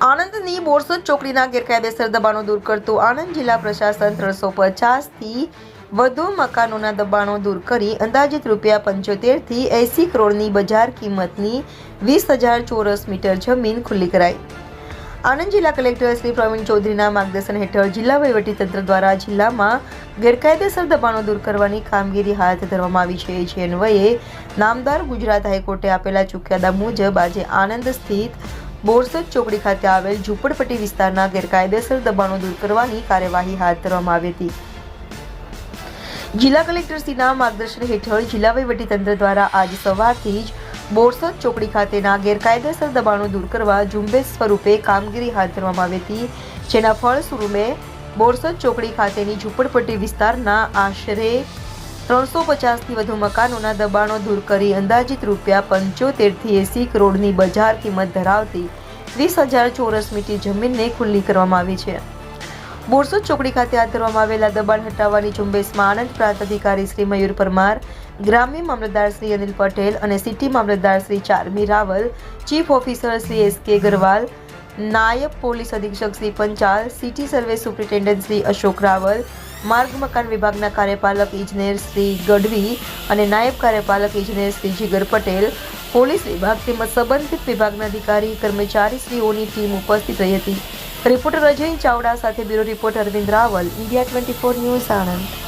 આણંદની બોરસદ ચોકડીના ગેરકાયદેસર દબાણો દૂર કરતું આણંદ જિલ્લા પ્રશાસન 350થી વધુ મકાનોના દબાણો દૂર કરી અંદાજિત ₹75 થી 80 કરોડની બજાર કિંમતની 20,000 ચોરસ મીટર જમીન ખુલ્લી કરાઈ। આણંદ જિલ્લા કલેક્ટર શ્રી પ્રવીણ ચૌધરીના માર્ગદર્શન હેઠળ જિલ્લા વહીવટીતંત્ર દ્વારા જિલ્લામાં ગેરકાયદેસર દબાણો દૂર કરવાની કામગીરી હાથ ધરવામાં આવી છે। જે અન્વયે નામદાર ગુજરાત હાઈકોર્ટે આપેલા ચુકાદા મુજબ આજે આણંદ સ્થિત બોરસદ ચોકડી ખાતે આવેલ ઝૂંપડપટ્ટી વિસ્તારના ગેરકાયદેસર દબાણો દૂર કરવાની કાર્યવાહી હાથ ધરવામાં આવી હતી। જિલ્લા કલેક્ટરશ્રીના માર્ગદર્શન હેઠળ જિલ્લા વહીવટીતંત્ર દ્વારા આજ સવારથી જ બોરસદ ચોકડી ખાતેના ગેરકાયદેસર દબાણો દૂર કરવા ઝુંબેશ સ્વરૂપે કામગીરી હાથ ધરવામાં આવી હતી। જેના ફળ સ્વરૂપે બોરસદ ચોકડી ખાતેની ઝૂંપડપટ્ટી વિસ્તારના આશરે 350થી વધુ મકાનોના દબાણો દૂર કરી અંદાજિત ₹75 થી 80 કરોડની બજાર કિંમત ધરાવતી 20,000 ચોરસ મીટર જમીનને ખુલ્લી કરવામાં આવી છે। બોરસદ ચોકડી ખાતે હાથ ધરવામાં આવેલા દબાણ હટાવવાની ઝુંબેશમાં આણંદ પ્રાંત અધિકારી શ્રી મયુર પરમાર, ગ્રામ્ય મામલતદાર શ્રી અનિલ પટેલ અને સિટી મામલતદાર Shri Charmi Raval, chief officer Shri SK Garwal, નાયબ પોલીસ અધિક્ષક Shri Panchal, city survey superintendent Shri Ashok Raval, માર્ગ મકાન વિભાગના કાર્યપાલક ઇજનેર શ્રી ગઢવી અને નાયબ કાર્યપાલક ઇજનેર શ્રી જીગર પટેલ, પોલીસ વિભાગ તેમજ સંબંધિત વિભાગના અધિકારી કર્મચારીશ્રીઓની ટીમ ઉપસ્થિત રહી હતી। રિપોર્ટર અજય ચાવડા સાથે bureau reporter Arvind Raval, India 24 news Anand.